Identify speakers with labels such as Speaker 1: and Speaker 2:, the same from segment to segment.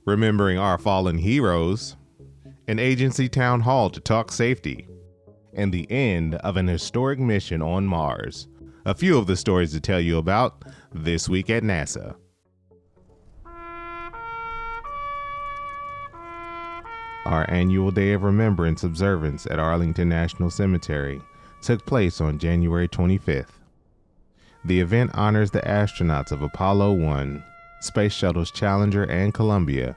Speaker 1: remembering our fallen heroes, an agency town hall to talk safety, and the end of an historic mission on Mars. A few of the stories to tell you about this week at NASA. Our annual Day of Remembrance observance at Arlington National Cemetery took place on January 25th. The event honors the astronauts of Apollo 1, Space Shuttles Challenger and Columbia,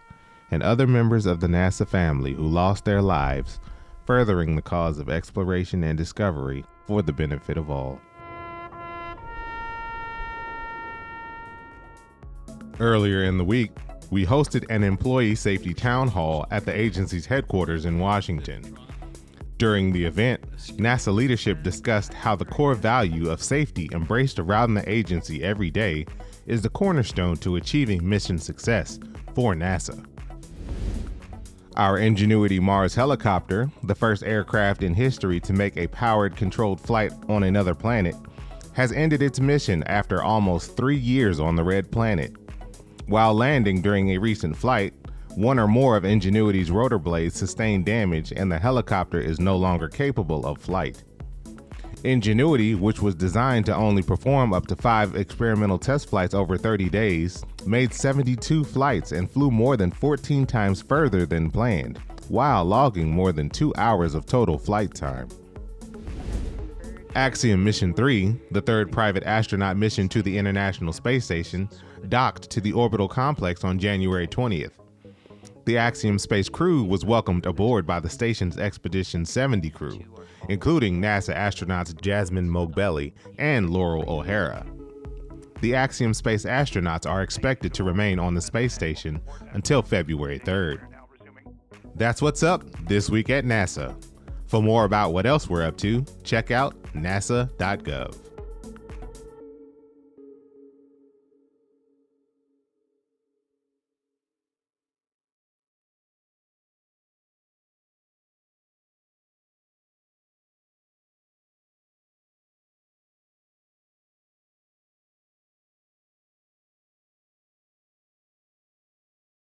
Speaker 1: and other members of the NASA family who lost their lives, furthering the cause of exploration and discovery for the benefit of all. Earlier in the week, we hosted an employee safety town hall at the agency's headquarters in Washington. During the event, NASA leadership discussed how the core value of safety embraced around the agency every day is the cornerstone to achieving mission success for NASA. Our Ingenuity Mars helicopter, the first aircraft in history to make a powered, controlled flight on another planet, has ended its mission after almost 3 years on the Red Planet. While landing during a recent flight, one or more of Ingenuity's rotor blades sustained damage and the helicopter is no longer capable of flight. Ingenuity, which was designed to only perform up to 5 experimental test flights over 30 days, made 72 flights and flew more than 14 times further than planned, while logging more than 2 hours of total flight time. Axiom Mission 3, the third private astronaut mission to the International Space Station, docked to the orbital complex on January 20th. The Axiom space crew was welcomed aboard by the station's Expedition 70 crew, including NASA astronauts Jasmine Mogbelli and Laurel O'Hara. The Axiom space astronauts are expected to remain on the space station until February 3rd. That's what's up this week at NASA. For more about what else we're up to, check out nasa.gov.